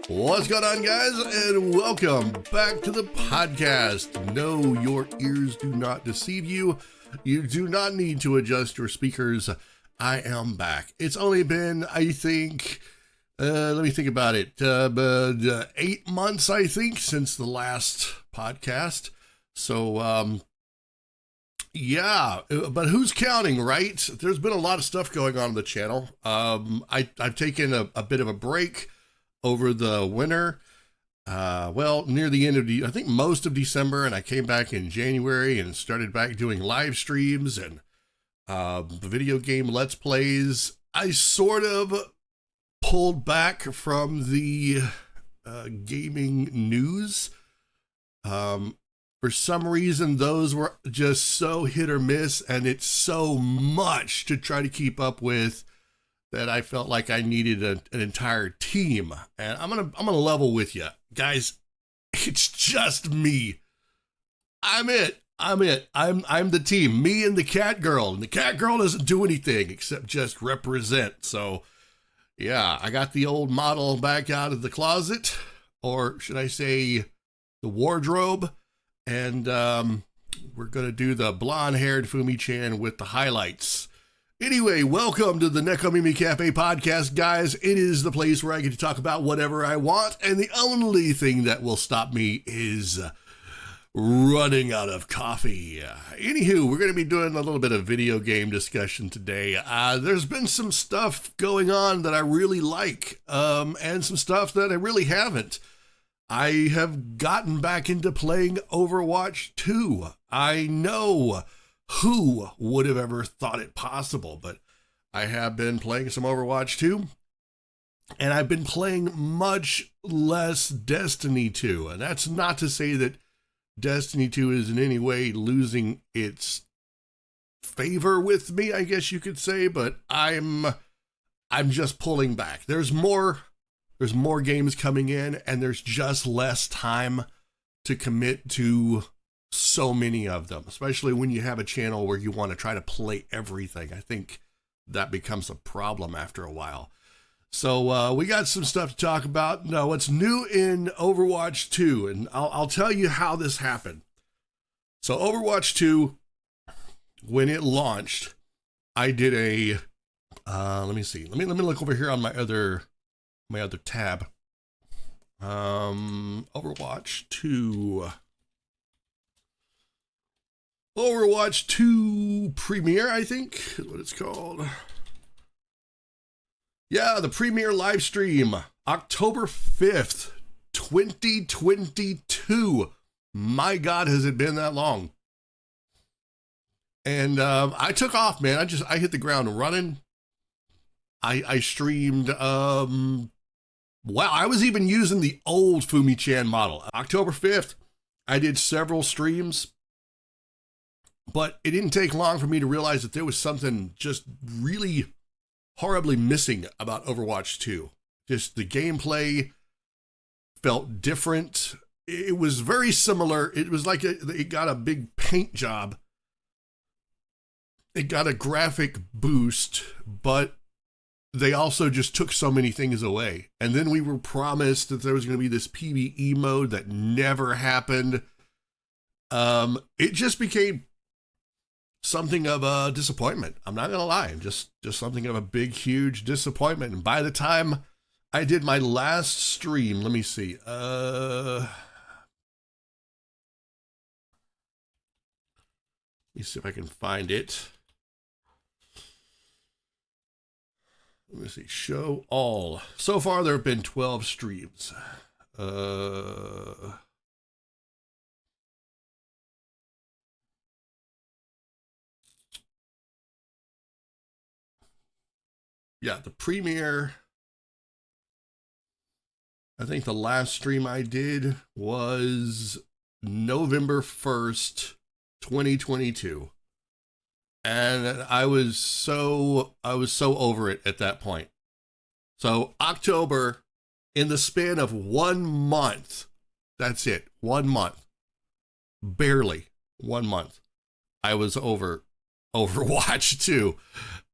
What's going on, guys, and welcome back to the podcast. No, your ears do not deceive you. You do not need to adjust your speakers. I am back. It's only been, I think, let me think about it, 8 months, I think, since the last podcast. So, yeah, but who's counting, right? There's been a lot of stuff going on the channel. I've taken a bit of a break over the winter, well, near the end of I think most of December, and I came back in January and started back doing live streams and video game Let's Plays. I sort of pulled back from the gaming news. For some reason, those were just so hit or miss, and it's so much to try to keep up with that I felt like I needed an entire team. And I'm gonna level with you guys. It's just me. I'm it. I'm the team. Me and the Catgirl. And the Catgirl doesn't do anything except just represent. So yeah, I got the old model back out of the closet, or should I say the wardrobe. And we're gonna do the blonde-haired Fumi-chan with the highlights. Anyway, welcome to the Neko Cafe podcast, guys. It is the place where I get to talk about whatever I want, and the only thing that will stop me is running out of coffee. Anywho, we're going to be doing a little bit of video game discussion today. There's been some stuff going on that I really like, and some stuff that I really haven't. I have gotten back into playing Overwatch 2. I know who would have ever thought it possible, but I have been playing some Overwatch 2, and I've been playing much less Destiny 2. And that's not to say that Destiny 2 is in any way losing its favor with me, I guess you could say, but I'm just pulling back. There's more games coming in, and there's just less time to commit to so many of them, especially when you have a channel where you want to try to play everything. I think that becomes a problem after a while. So we got some stuff to talk about. Now, what's new in Overwatch 2, and I'll tell you how this happened. So Overwatch 2, when it launched, I did a let me see. Let me look over here on my other tab. Overwatch 2. Overwatch 2 Premiere, I think is what it's called. Yeah, the Premiere live stream, October 5th, 2022. My God, has it been that long? And I took off, man. I hit the ground running. I streamed, wow, I was even using the old Fumi-chan model. October 5th, I did several streams. But it didn't take long for me to realize that there was something just really horribly missing about Overwatch 2. Just the gameplay felt different. It was very similar. It was like it got a big paint job. It got a graphic boost, but they also just took so many things away. And then we were promised that there was going to be this PvE mode that never happened. It just became something of a disappointment. I'm not gonna lie, just something of a big, huge disappointment. And by the time I did my last stream, let me see. Let me see if I can find it. Let me see. Show all. So far, there have been 12 streams. Yeah, the premiere, I think the last stream I did was November 1st, 2022. And I was so over it at that point. So October, in the span of 1 month, that's it, 1 month, barely 1 month, I was over Overwatch 2.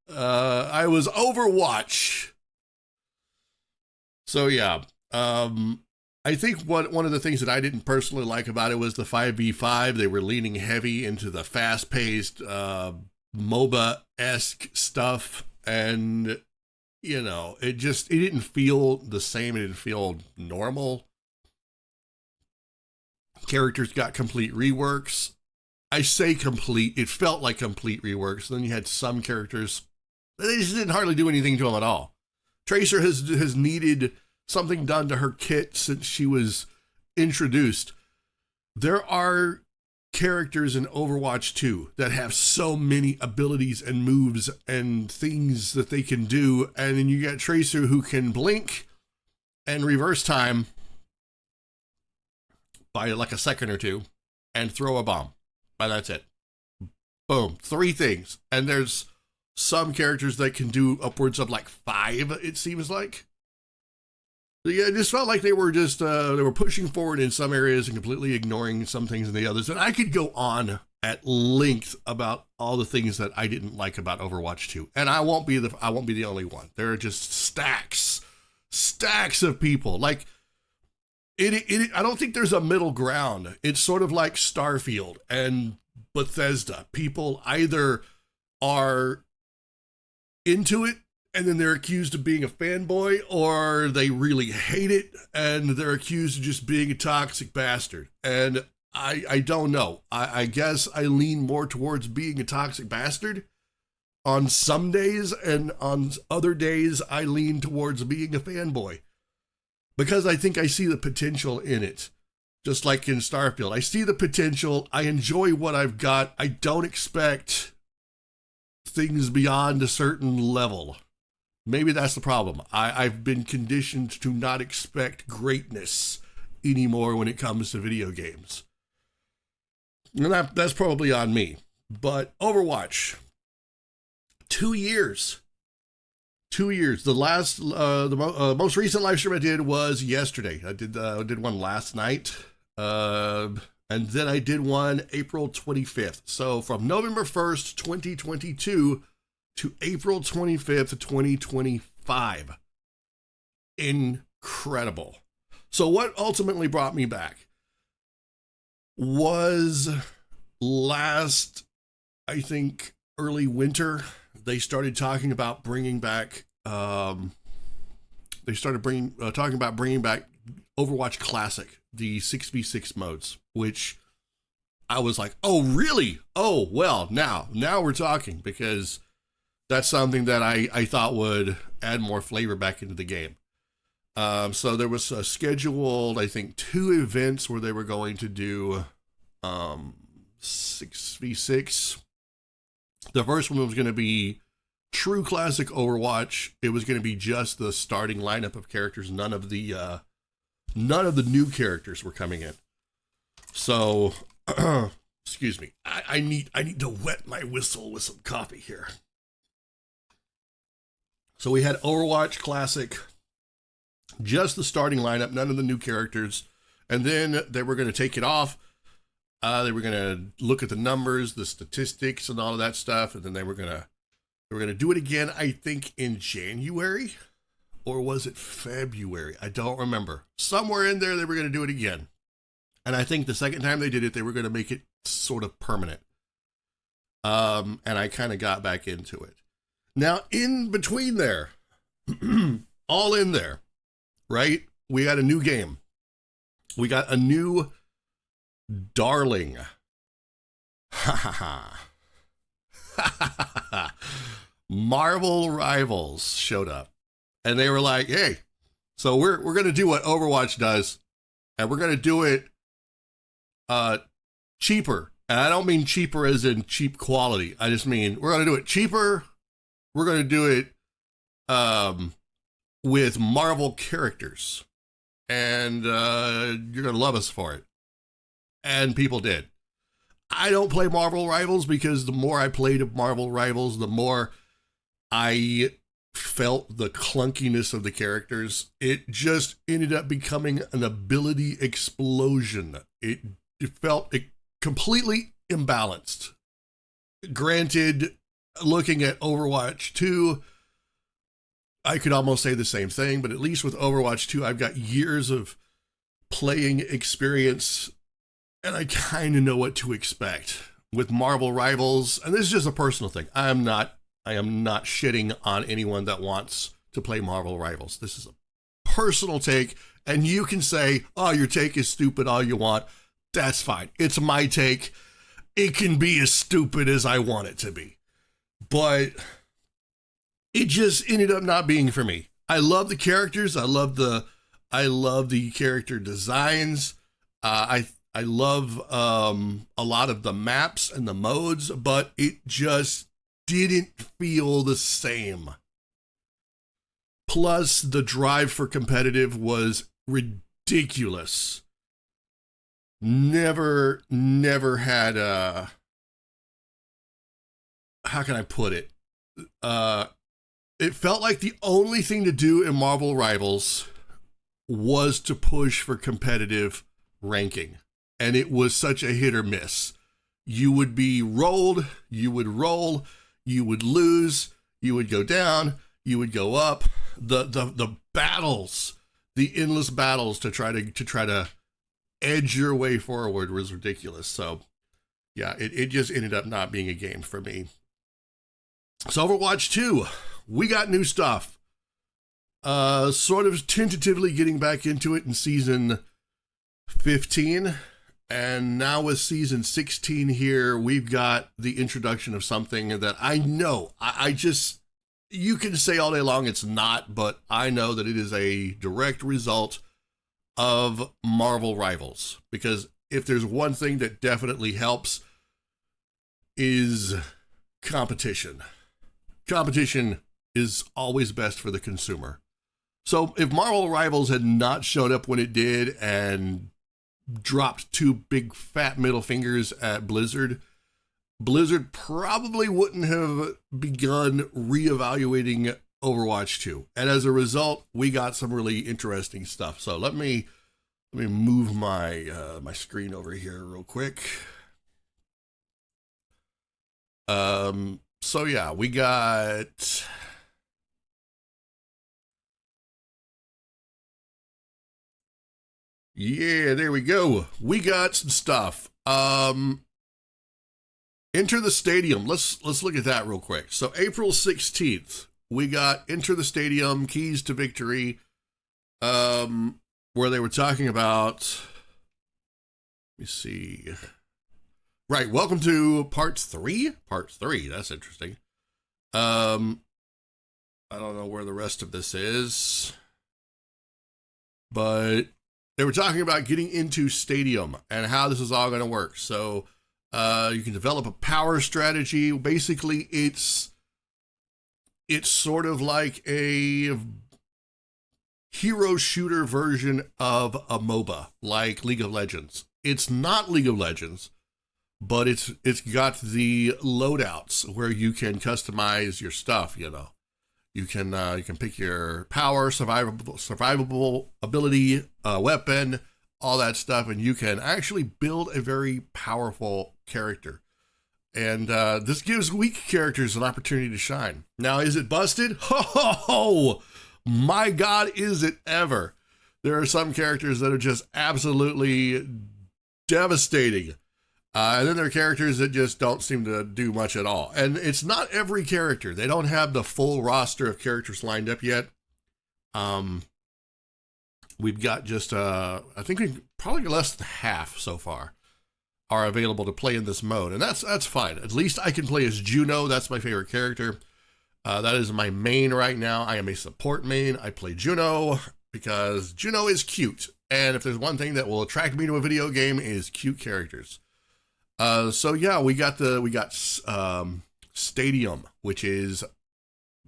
I was Overwatch. So yeah, I think one of the things that I didn't personally like about it was the 5v5. They were leaning heavy into the fast-paced MOBA-esque stuff, and it didn't feel the same. It didn't feel normal. Characters got complete reworks. I say complete. It felt like complete reworks. Then you had some characters, they just didn't hardly do anything to them at all. Tracer has needed something done to her kit since she was introduced. There are characters in Overwatch 2 that have so many abilities and moves and things that they can do, and then you got Tracer who can blink and reverse time by like a second or two and throw a bomb. But that's it. Boom. 3 things. And there's some characters that can do upwards of like 5, it seems like. Yeah, it just felt like they were just, they were pushing forward in some areas and completely ignoring some things in the others. And I could go on at length about all the things that I didn't like about Overwatch 2. And I won't be the only one. There are just stacks of people. Like, I don't think there's a middle ground. It's sort of like Starfield and Bethesda. People either are into it and then they're accused of being a fanboy, or they really hate it and they're accused of just being a toxic bastard. And I don't know. I guess I lean more towards being a toxic bastard on some days, and on other days I lean towards being a fanboy. Because I think I see the potential in it. Just like in Starfield. I see the potential. I enjoy what I've got. I don't expect things beyond a certain level. Maybe that's the problem. I've been conditioned to not expect greatness anymore when it comes to video games. And that's probably on me. But Overwatch, 2 years. 2 years. The last, the most recent live stream I did was yesterday. I did one last night, and then I did one April 25th. So from November 1st, 2022 to April 25th, 2025. Incredible. So what ultimately brought me back was last, I think, early winter. They started talking about bringing back. Talking about bringing back Overwatch Classic, the 6v6 modes, which I was like, oh really? Oh well, now we're talking, because that's something that I thought would add more flavor back into the game. So there was a scheduled, I think, 2 events where they were going to do 6v6. The first one was going to be true classic Overwatch. It was going to be just the starting lineup of characters. None of the new characters were coming in. So, excuse me. I need to wet my whistle with some coffee here. So we had Overwatch Classic, just the starting lineup, none of the new characters, and then they were going to take it off. They were going to look at the numbers, the statistics, and all of that stuff, and then they were going to do it again, I think, in January, or was it February? I don't remember. Somewhere in there, they were going to do it again. And I think the second time they did it, they were going to make it sort of permanent. And I kind of got back into it. Now, in between there, all in there, right? We got a new game. We got a new darling. Ha ha ha. Marvel Rivals showed up, and they were like, hey, so we're going to do what Overwatch does, and we're going to do it cheaper. And I don't mean cheaper as in cheap quality. I just mean we're going to do it cheaper. We're going to do it with Marvel characters, and you're going to love us for it. And people did. I don't play Marvel Rivals because the more I played Marvel Rivals, the more I felt the clunkiness of the characters. It just ended up becoming an ability explosion. It felt completely imbalanced. Granted, looking at Overwatch 2, I could almost say the same thing, but at least with Overwatch 2, I've got years of playing experience, and I kind of know what to expect. With Marvel Rivals, and this is just a personal thing, I am not shitting on anyone that wants to play Marvel Rivals. This is a personal take, and you can say, oh, your take is stupid all you want. That's fine. It's my take. It can be as stupid as I want it to be. But it just ended up not being for me. I love the characters. I love the character designs. I love a lot of the maps and the modes, but it just didn't feel the same. Plus, the drive for competitive was ridiculous. Never had a, how can I put it? It felt like the only thing to do in Marvel Rivals was to push for competitive ranking. And it was such a hit or miss. You would be rolled, you would roll, you would lose, you would go down, you would go up. The battles, the endless battles to try to edge your way forward was ridiculous. So yeah, it just ended up not being a game for me. So Overwatch 2, we got new stuff. Sort of tentatively getting back into it in season 15. And now with season 16 here, we've got the introduction of something that I know, I just, you can say all day long it's not, but I know that it is a direct result of Marvel Rivals. Because if there's one thing that definitely helps is competition. Competition is always best for the consumer. So if Marvel Rivals had not showed up when it did and dropped two big fat middle fingers at Blizzard, Blizzard probably wouldn't have begun reevaluating Overwatch 2. And as a result, we got some really interesting stuff. So let me move my my screen over here real quick. So yeah, we got yeah, there we go. We got some stuff. Enter the Stadium. Let's look at that real quick. So April 16th, we got Enter the Stadium, Keys to Victory, where they were talking about, let me see. Right, welcome to part 3? Part 3, that's interesting. I don't know where the rest of this is, but they were talking about getting into Stadium and how this is all going to work. So you can develop a power strategy. Basically, it's sort of like a hero shooter version of a MOBA, like League of Legends. It's not League of Legends, but it's got the loadouts where you can customize your stuff. You know, you can pick your power, survivable ability, weapon, all that stuff, and you can actually build a very powerful character. And this gives weak characters an opportunity to shine. Now, is it busted? Ho, my God, is it ever? There are some characters that are just absolutely devastating. And then there are characters that just don't seem to do much at all. And it's not every character. They don't have the full roster of characters lined up yet. We've got just, I think we've probably less than half so far are available to play in this mode. And that's fine. At least I can play as Juno. That's my favorite character. That is my main right now. I am a support main. I play Juno because Juno is cute. And if there's one thing that will attract me to a video game, it is cute characters. So yeah, we got Stadium, which is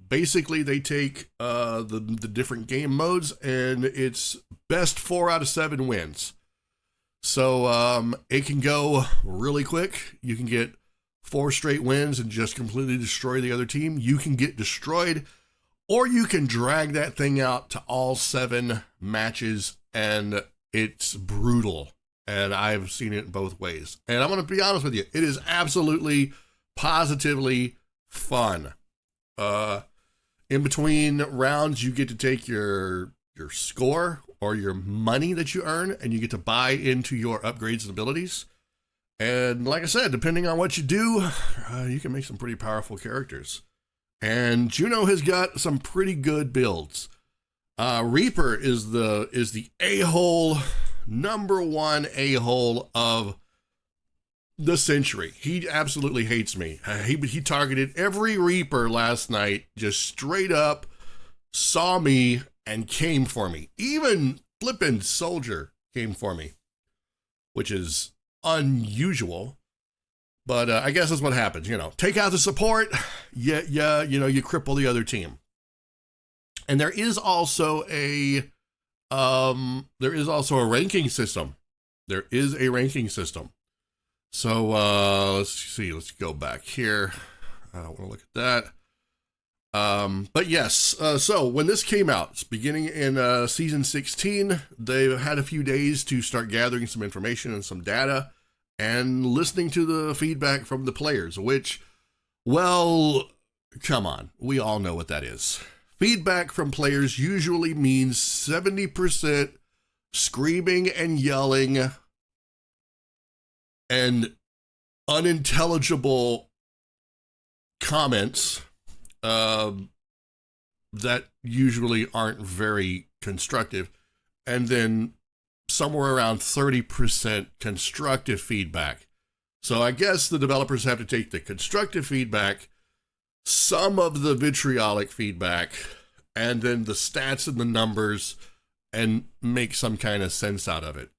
basically they take the different game modes and it's best 4 out of 7 wins. So it can go really quick. You can get 4 straight wins and just completely destroy the other team. You can get destroyed, or you can drag that thing out to all 7 matches, and it's brutal. And I've seen it both ways. And I'm going to be honest with you, it is absolutely, positively fun. In between rounds, you get to take your score or your money that you earn, and you get to buy into your upgrades and abilities. And like I said, depending on what you do, you can make some pretty powerful characters. And Juno has got some pretty good builds. Reaper is the a-hole, number one a-hole of the century. He absolutely hates me. He targeted every Reaper last night, just straight up saw me and came for me. Even flippin' Soldier came for me, which is unusual. But I guess that's what happens, Take out the support, you cripple the other team. And there is also a ranking system. There is a ranking system. So let's see. Let's go back here. I don't want to look at that. But yes. So when this came out, it's beginning in season 16. They've had a few days to start gathering some information and some data, and listening to the feedback from the players, which, well, come on, we all know what that is. Feedback from players usually means 70% screaming and yelling and unintelligible comments that usually aren't very constructive, and then somewhere around 30% constructive feedback. So I guess the developers have to take the constructive feedback, some of the vitriolic feedback, and then the stats and the numbers, and make some kind of sense out of it.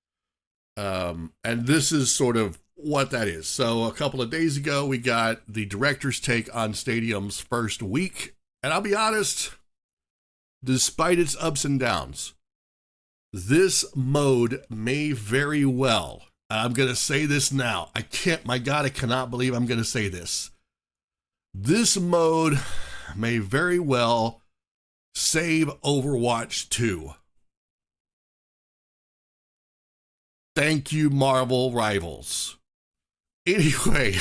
And this is sort of what that is. So a couple of days ago, we got the director's take on Stadium's first week. And I'll be honest, despite its ups and downs, this mode may very well, I'm going to say this now. I cannot believe I'm going to say this. This mode may very well save Overwatch 2. Thank you, Marvel Rivals. Anyway,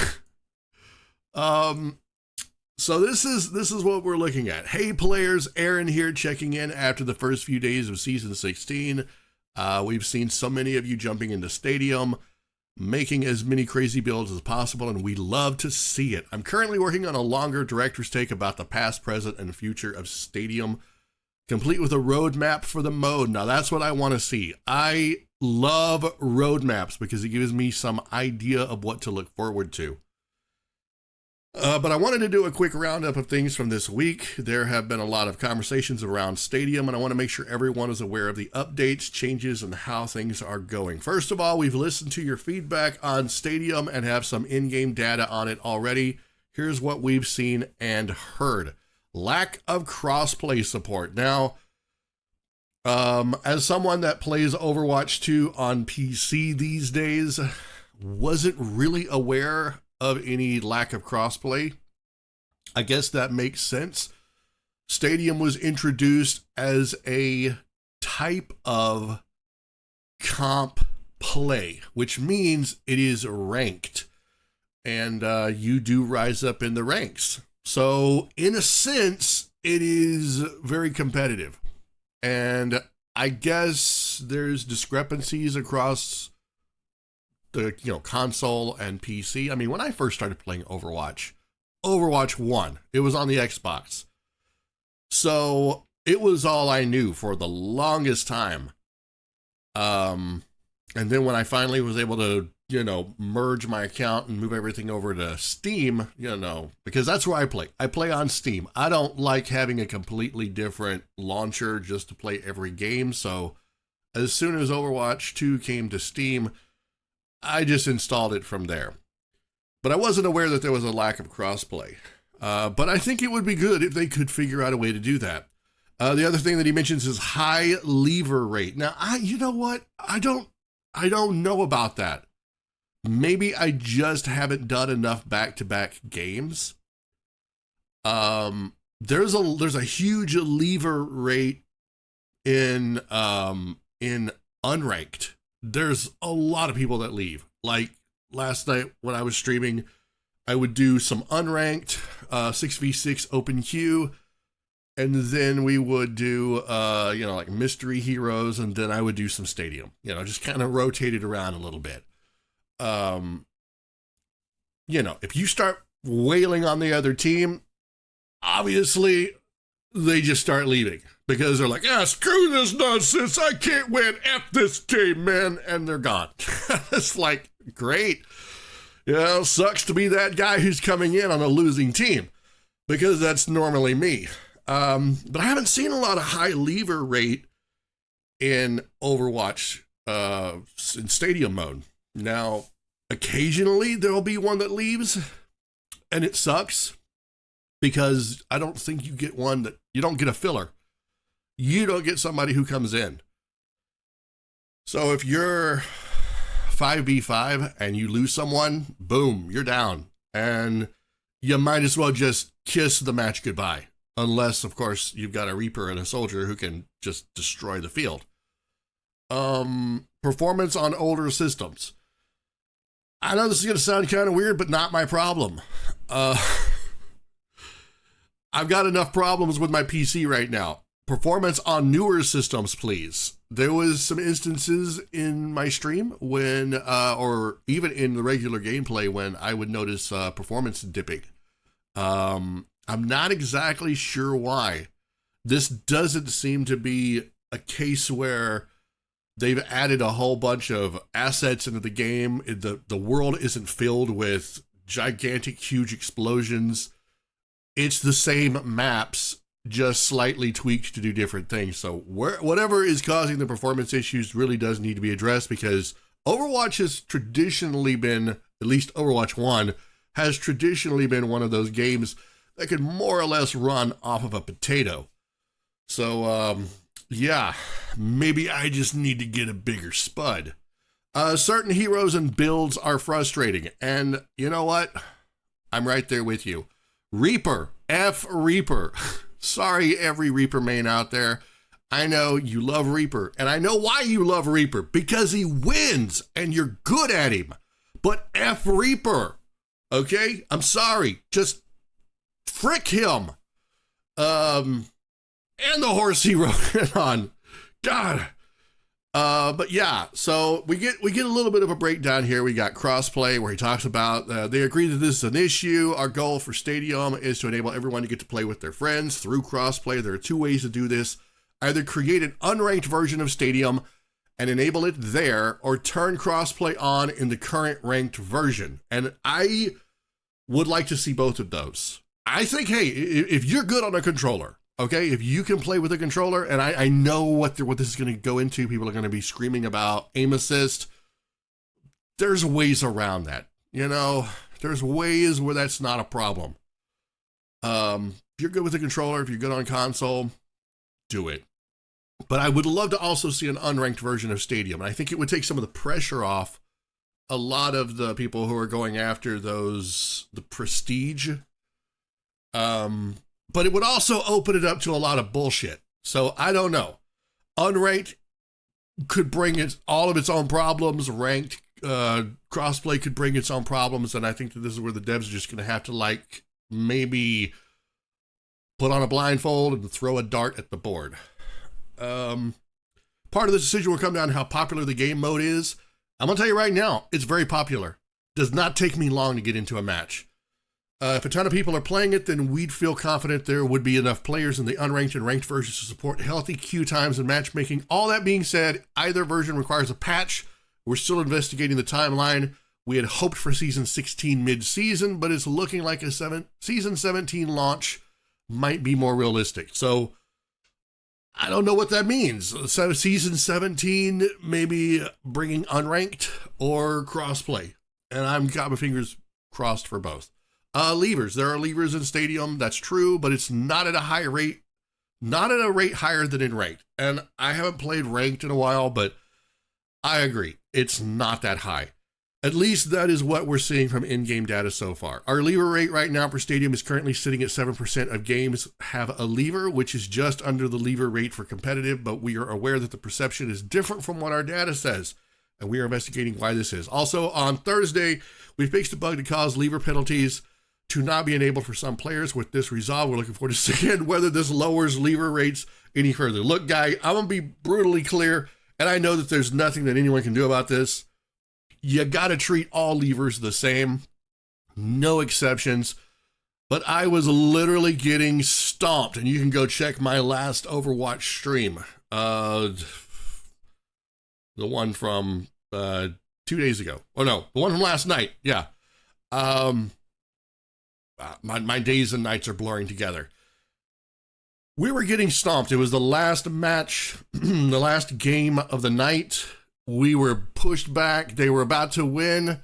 so this is what we're looking at. Hey players, Aaron here checking in after the first few days of season 16. We've seen so many of you jumping into Stadium, making as many crazy builds as possible, and we love to see it. I'm currently working on a longer director's take about the past, present, and future of Stadium, complete with a roadmap for the mode. Now that's what I want to see. I love roadmaps because it gives me some idea of what to look forward to. But I wanted to do a quick roundup of things from this week. There have been a lot of conversations around Stadium, and I want to make sure everyone is aware of the updates, changes, and how things are going. First of all, we've listened to your feedback on Stadium and have some in-game data on it already. Here's what we've seen and heard. Lack of cross-play support. Now, as someone that plays Overwatch 2 on PC these days, wasn't really aware of any lack of crossplay. I guess that makes sense. Stadium was introduced as a type of comp play, which means it is ranked, and you do rise up in the ranks. So in a sense, it is very competitive. And I guess there's discrepancies across the console and PC. I mean, when I first started playing Overwatch 1, it was on the Xbox. So it was all I knew for the longest time. And then when I finally was able to, merge my account and move everything over to Steam, because that's where I play. I play on Steam. I don't like having a completely different launcher just to play every game. So as soon as Overwatch 2 came to Steam, I just installed it from there. But I wasn't aware that there was a lack of crossplay. But I think it would be good if they could figure out a way to do that. The other thing that he mentions is high lever rate. Now, you know what? I don't know about that. Maybe I just haven't done enough back-to-back games. There's a huge lever rate in unranked. There's a lot of people that leave. Like last night when I was streaming, I would do some unranked 6v6 open queue, And then we would do, like mystery heroes, and then I would do some stadium, just kind of rotate it around a little bit. If you start wailing on the other team, obviously they just start leaving because they're like, screw this nonsense. I can't win. F this team, man. And they're gone. It's like, great. Sucks to be that guy who's coming in on a losing team because that's normally me. But I haven't seen a lot of high lever rate in Overwatch in stadium mode. Now, occasionally there'll be one that leaves, and it sucks because I don't think you get one that you don't get a filler. You don't get somebody who comes in. So if you're 5v5 and you lose someone, boom, you're down. And you might as well just kiss the match goodbye. Unless, of course, you've got a Reaper and a Soldier who can just destroy the field. Performance on older systems. I know this is going to sound kind of weird, but not my problem. I've got enough problems with my PC right now. Performance on newer systems, please. There was some instances in my stream when, or even in the regular gameplay, when I would notice performance dipping. I'm not exactly sure why. This doesn't seem to be a case where they've added a whole bunch of assets into the game. The world isn't filled with gigantic, huge explosions. It's the same maps, just slightly tweaked to do different things. So whatever is causing the performance issues really does need to be addressed, because Overwatch has traditionally been, at least Overwatch 1, has traditionally been one of those games that could more or less run off of a potato. So, yeah, maybe I just need to get a bigger spud. Certain heroes and builds are frustrating, and you know what? I'm right there with you. Reaper, F Reaper. Sorry, every Reaper main out there. I know you love Reaper, and I know why you love Reaper, because he wins, and you're good at him. But F Reaper, okay? I'm sorry, just frick him. And the horse he rode on. God. But yeah, so we get a little bit of a breakdown here. We got crossplay where he talks about they agree that this is an issue. Our goal for Stadium is to enable everyone to get to play with their friends through crossplay. There are two ways to do this. Either create an unranked version of Stadium and enable it there, or turn crossplay on in the current ranked version. And I would like to see both of those. I think, hey, if you're good on a controller, okay, if you can play with a controller, and I know what this is going to go into, people are going to be screaming about aim assist. There's ways around that, there's ways where that's not a problem. If you're good with a controller, if you're good on console, do it. But I would love to also see an unranked version of Stadium, and I think it would take some of the pressure off a lot of the people who are going after the prestige. But it would also open it up to a lot of bullshit. So I don't know. Unranked could bring all of its own problems. Ranked crossplay could bring its own problems. And I think that this is where the devs are just going to have to maybe put on a blindfold and throw a dart at the board. Part of the decision will come down to how popular the game mode is. I'm going to tell you right now, it's very popular. Does not take me long to get into a match. If a ton of people are playing it, then we'd feel confident there would be enough players in the unranked and ranked versions to support healthy queue times and matchmaking. All that being said, either version requires a patch. We're still investigating the timeline. We had hoped for Season 16 mid-season, but it's looking like a Season 17 launch might be more realistic. So I don't know what that means. So Season 17, maybe bringing unranked or crossplay. And I've got my fingers crossed for both. Levers. There are levers in Stadium. That's true, but it's not at a high rate, not at a rate higher than in ranked. And I haven't played ranked in a while, but I agree. It's not that high. At least that is what we're seeing from in-game data so far. Our lever rate right now for Stadium is currently sitting at 7% of games have a lever, which is just under the lever rate for competitive, but we are aware that the perception is different from what our data says, and we are investigating why this is. Also, on Thursday, we fixed a bug to cause lever penalties to not be enabled for some players. With this resolved, we're looking forward to seeing whether this lowers lever rates any further. Look, guy, I'm going to be brutally clear, and I know that there's nothing that anyone can do about this. You got to treat all levers the same, no exceptions. But I was literally getting stomped, and you can go check my last Overwatch stream. The one from 2 days ago. Oh no, the one from last night. Yeah. My days and nights are blurring together. We were getting stomped. It was the last match, the last game of the night. We were pushed back. They were about to win.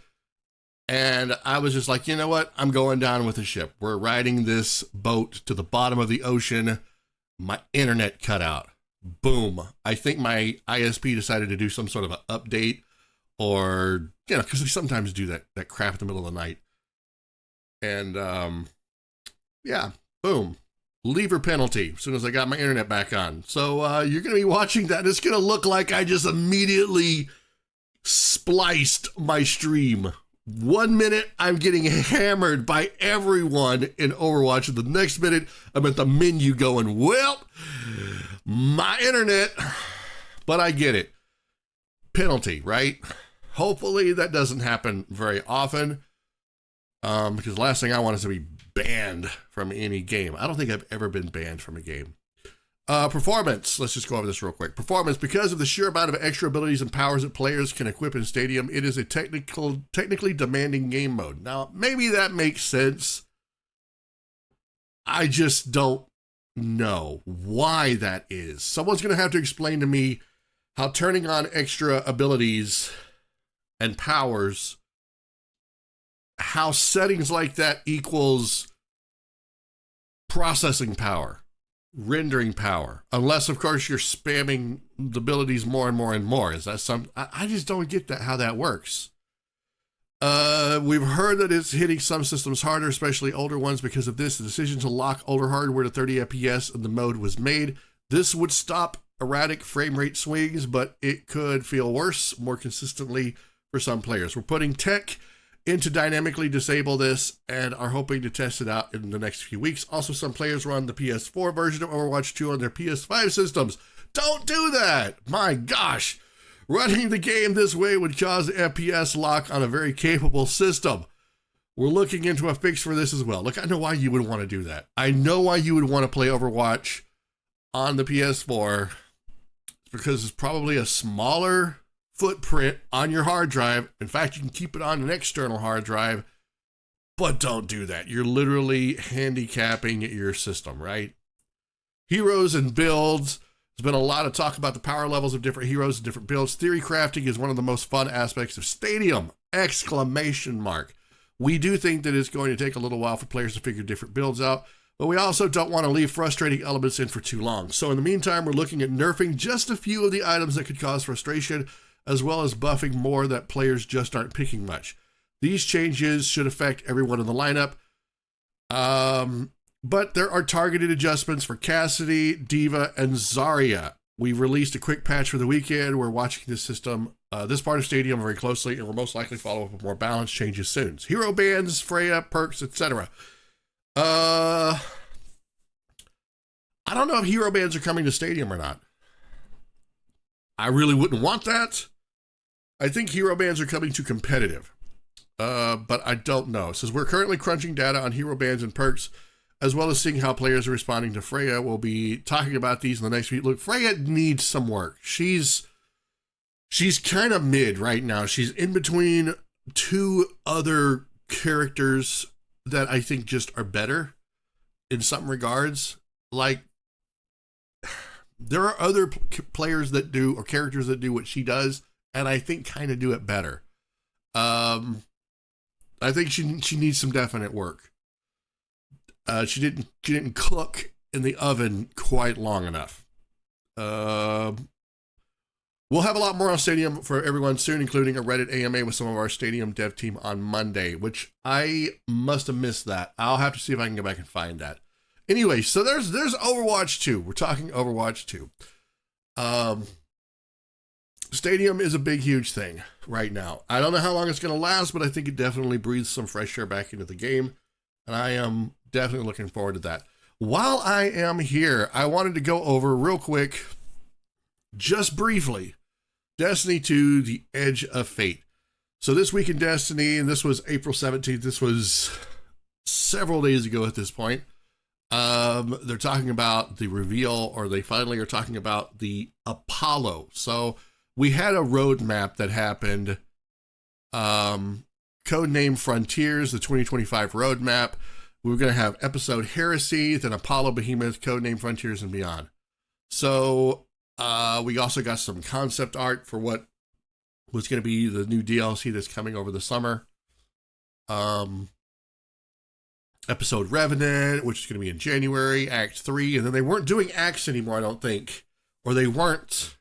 And I was just like, you know what? I'm going down with the ship. We're riding this boat to the bottom of the ocean. My internet cut out. Boom. I think my ISP decided to do some sort of an update, or, you know, because they sometimes do that crap in the middle of the night. And, yeah, boom. Lever penalty as soon as I got my internet back on. So you're going to be watching that. It's going to look like I just immediately spliced my stream. 1 minute, I'm getting hammered by everyone in Overwatch. And the next minute, I'm at the menu going, well, my internet. But I get it. Penalty, right? Hopefully that doesn't happen very often. Because the last thing I want is to be banned from any game. I don't think I've ever been banned from a game. Performance. Let's just go over this real quick. Performance. Because of the sheer amount of extra abilities and powers that players can equip in Stadium, it is a technically demanding game mode. Now, maybe that makes sense. I just don't know why that is. Someone's going to have to explain to me how turning on extra abilities and powers, how settings like that equals processing power, rendering power, unless of course you're spamming the abilities more and more and more. Is that some? I just don't get that, how that works. We've heard that it's hitting some systems harder, especially older ones. Because of this, the decision to lock older hardware to 30 FPS in the mode was made. This would stop erratic frame rate swings, but it could feel worse more consistently for some players. We're putting tech in to dynamically disable this and are hoping to test it out in the next few weeks. Also, some players run the PS4 version of Overwatch 2 on their PS5 systems. Don't do that! My gosh! Running the game this way would cause FPS lock on a very capable system. We're looking into a fix for this as well. Look, I know why you would want to do that. I know why you would want to play Overwatch on the PS4. It's because it's probably a smaller footprint on your hard drive. In fact, you can keep it on an external hard drive, but don't do that. You're literally handicapping your system, right? Heroes and builds. There's been a lot of talk about the power levels of different heroes and different builds. Theory crafting is one of the most fun aspects of Stadium! Exclamation mark. We do think that it's going to take a little while for players to figure different builds out, but we also don't want to leave frustrating elements in for too long. So in the meantime, we're looking at nerfing just a few of the items that could cause frustration, as well as buffing more that players just aren't picking much. These changes should affect everyone in the lineup. But there are targeted adjustments for Cassidy, Diva, and Zarya. We released a quick patch for the weekend. We're watching this system, this part of Stadium very closely, and we'll most likely follow up with more balanced changes soon. Hero bands, Freya, perks, etc. I don't know if hero bands are coming to Stadium or not. I really wouldn't want that. I think hero bands are coming to competitive, but I don't know. It says we're currently crunching data on hero bands and perks, as well as seeing how players are responding to Freya. We'll be talking about these in the next week. Look, Freya needs some work. She's kind of mid right now. She's in between two other characters that I think just are better in some regards. Like, there are other players that do, or characters that do what she does, and I think kind of do it better. I think she needs some definite work. She didn't cook in the oven quite long enough. We'll have a lot more on Stadium for everyone soon, including a Reddit AMA with some of our Stadium dev team on Monday, which I must have missed that. I'll have to see if I can go back and find that. Anyway, so there's Overwatch 2. We're talking Overwatch 2. Stadium is a big, huge thing right now. I don't know how long it's going to last, but I think it definitely breathes some fresh air back into the game. And I am definitely looking forward to that. While I am here, I wanted to go over real quick, just briefly, Destiny 2, The Edge of Fate. So this week in Destiny, and this was April 17th, this was several days ago at this point, they're talking about the reveal, or they finally are talking about the Apollo. So we had a roadmap that happened, codename Frontiers, the 2025 roadmap. We were going to have episode Heresy, then Apollo Behemoth, codename Frontiers, and beyond. So we also got some concept art for what was going to be the new DLC that's coming over the summer. Episode Revenant, which is going to be in January, Act 3, and then they weren't doing acts anymore, I don't think, or they weren't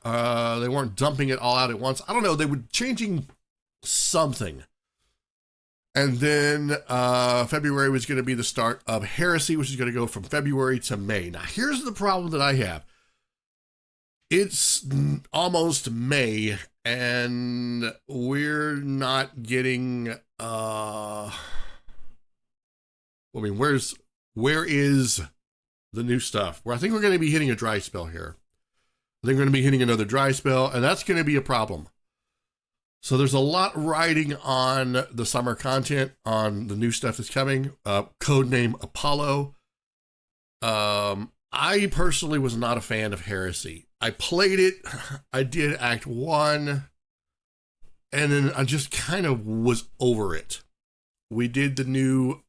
dumping it all out at once. I don't know, they were changing something. And then February was going to be the start of Heresy, which is going to go from February to May. Now, here's the problem that I have. It's almost May, and we're not getting... where is the new stuff? Well, I think we're going to be hitting a dry spell here. I think we're going to be hitting another dry spell, and that's going to be a problem. So there's a lot riding on the summer content, on the new stuff that's coming. Codename Apollo. I personally was not a fan of Heresy. I played it. I did Act 1, and then I just kind of was over it. We did the new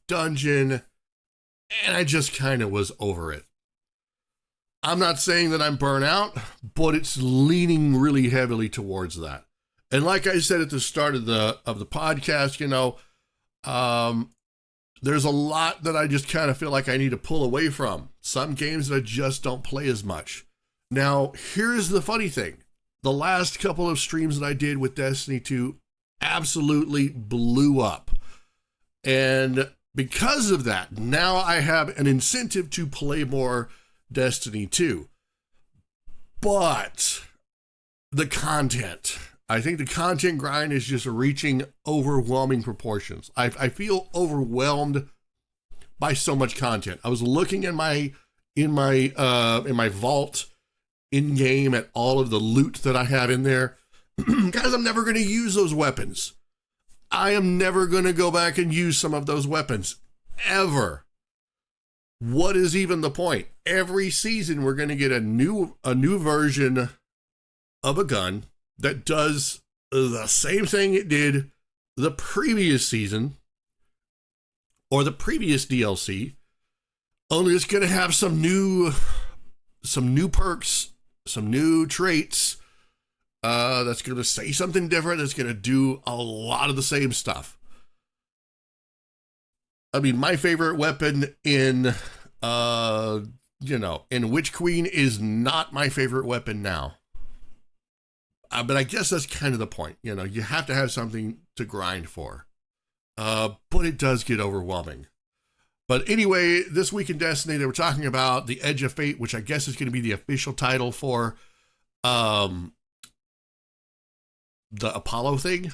dungeon, and I just kind of was over it. I'm not saying that I'm burnt out, but it's leaning really heavily towards that. And like I said at the start of the podcast, there's a lot that I just kind of feel like I need to pull away from. Some games that I just don't play as much. Now, here's the funny thing. The last couple of streams that I did with Destiny 2 absolutely blew up. And because of that, now I have an incentive to play more Destiny 2. But the content, I think the content grind is just reaching overwhelming proportions. I feel overwhelmed by so much content. I was looking in my vault in game at all of the loot that I have in there. Guys, I'm never going to use those weapons. I am never going to go back and use some of those weapons ever. What is even the point? Every season we're going to get a new version of a gun that does the same thing it did the previous season or the previous DLC. Only it's going to have some new perks, some new traits. That's going to say something different. That's going to do a lot of the same stuff. I mean, my favorite weapon in Witch Queen is not my favorite weapon now. But I guess that's kind of the point. You have to have something to grind for. But it does get overwhelming. But anyway, this week in Destiny, they were talking about the Edge of Fate, which I guess is going to be the official title for the Apollo thing.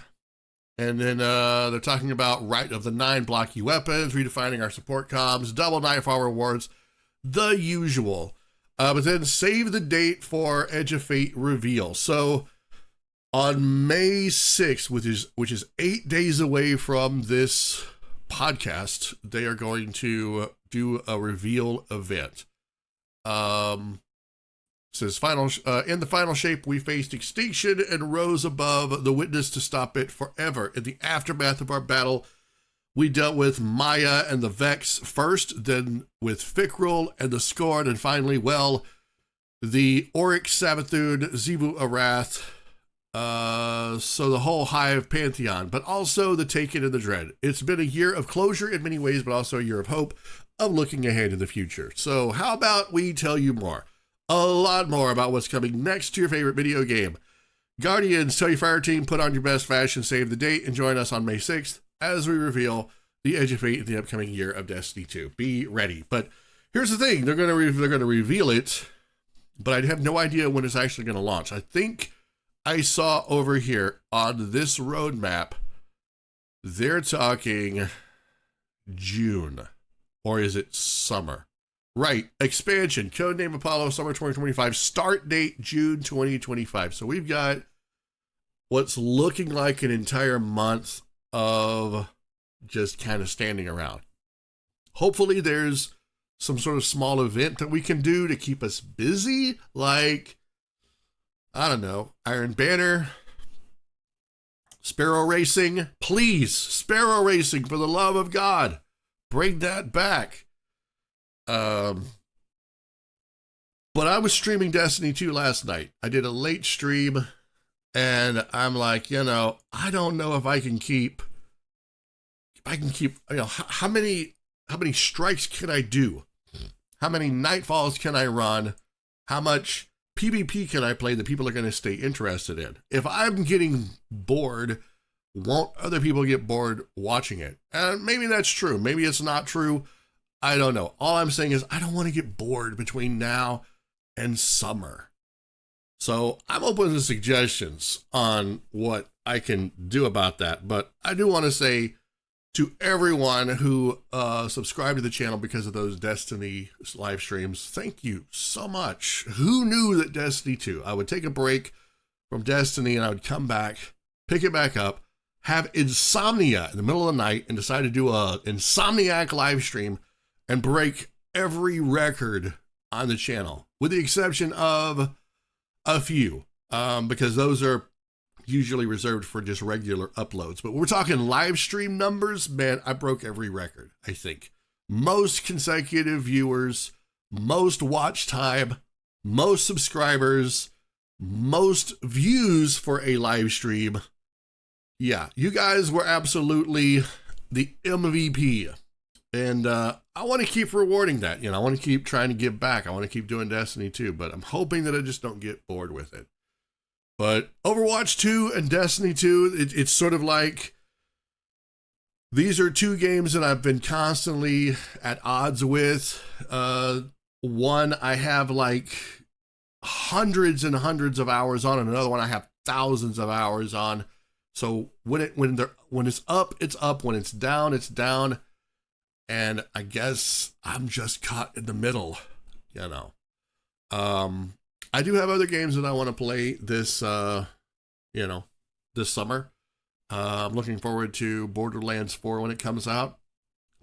And then they're talking about Right of the 9 blocky weapons, redefining our support comms, double Nightfall rewards, the usual. But then save the date for Edge of Fate reveal. So on May 6th, which is 8 days away from this podcast, they are going to do a reveal event. Says in the final shape, we faced extinction and rose above the witness to stop it forever. In the aftermath of our battle, we dealt with Maya and the Vex first, then with Fikrul and the Scorn, and finally, the Oryx, Savathun, Zebu Arath, so the whole Hive Pantheon, but also the Taken and the Dread. It's been a year of closure in many ways, but also a year of hope, of looking ahead in the future. So how about we tell you more? A lot more about what's coming next to your favorite video game. Guardians, tell your fire team, put on your best fashion, save the date, and join us on May 6th as we reveal the Edge of Fate in the upcoming year of Destiny 2. Be ready. But here's the thing. They're going to reveal it, but I have no idea when it's actually going to launch. I think I saw over here on this roadmap, they're talking June. Or is it summer? Right, expansion, Codename Apollo, summer 2025, start date June 2025. So we've got what's looking like an entire month of just kind of standing around. Hopefully there's some sort of small event that we can do to keep us busy, like, I don't know, Iron Banner, Sparrow Racing. Please, Sparrow Racing, for the love of God, bring that back. But I was streaming Destiny 2 last night. I did a late stream, and I'm like, I don't know if I can keep, how many strikes can I do? How many nightfalls can I run? How much PvP can I play that people are going to stay interested in? If I'm getting bored, won't other people get bored watching it? And maybe that's true. Maybe it's not true. I don't know. All I'm saying is I don't want to get bored between now and summer. So I'm open to suggestions on what I can do about that. But I do want to say to everyone who subscribed to the channel because of those Destiny live streams, thank you so much. Who knew that Destiny 2, I would take a break from Destiny and I would come back, pick it back up, have insomnia in the middle of the night and decide to do a Insomniac live stream and break every record on the channel, with the exception of a few, because those are usually reserved for just regular uploads. But we're talking live stream numbers, man, I broke every record, I think. Most consecutive viewers, most watch time, most subscribers, most views for a live stream. Yeah, you guys were absolutely the MVP. And I want to keep rewarding that. I want to keep trying to give back. I want to keep doing Destiny 2, but I'm hoping that I just don't get bored with it. But Overwatch 2 and Destiny 2, it's sort of like, these are two games that I've been constantly at odds with. One I have like hundreds and hundreds of hours on, and another one I have thousands of hours on. So when it's up, it's up. When it's down. And I guess I'm just caught in the middle, I do have other games that I want to play this summer. I'm looking forward to Borderlands 4 when it comes out,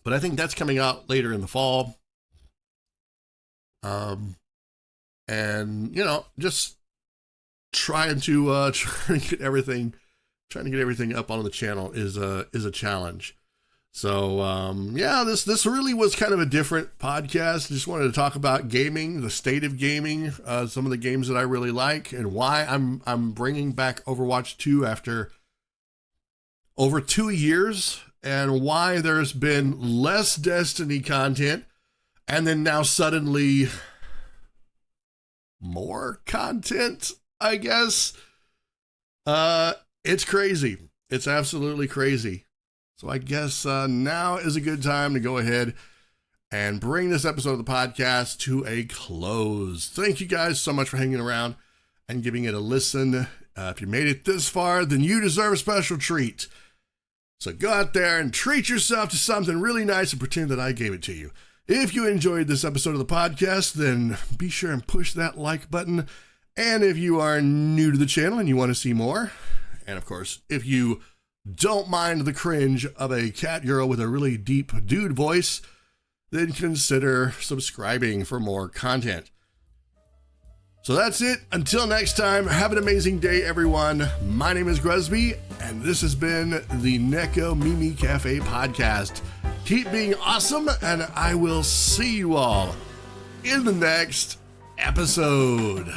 but I think that's coming out later in the fall. And just trying to get everything up on the channel is a challenge. So, this really was kind of a different podcast. Just wanted to talk about gaming, the state of gaming, some of the games that I really like, and why I'm bringing back Overwatch 2 after over 2 years, and why there's been less Destiny content, and then now suddenly more content, I guess. It's crazy. It's absolutely crazy. So I guess now is a good time to go ahead and bring this episode of the podcast to a close. Thank you guys so much for hanging around and giving it a listen. If you made it this far, then you deserve a special treat. So go out there and treat yourself to something really nice and pretend that I gave it to you. If you enjoyed this episode of the podcast, then be sure and push that like button. And if you are new to the channel and you want to see more, and of course, if you don't mind the cringe of a Catgirl with a really deep dude voice, then consider subscribing for more content. So that's it. Until next time, have an amazing day, everyone. My name is Gruzbee, and this has been the Neko Mimi Cafe podcast. Keep being awesome, and I will see you all in the next episode.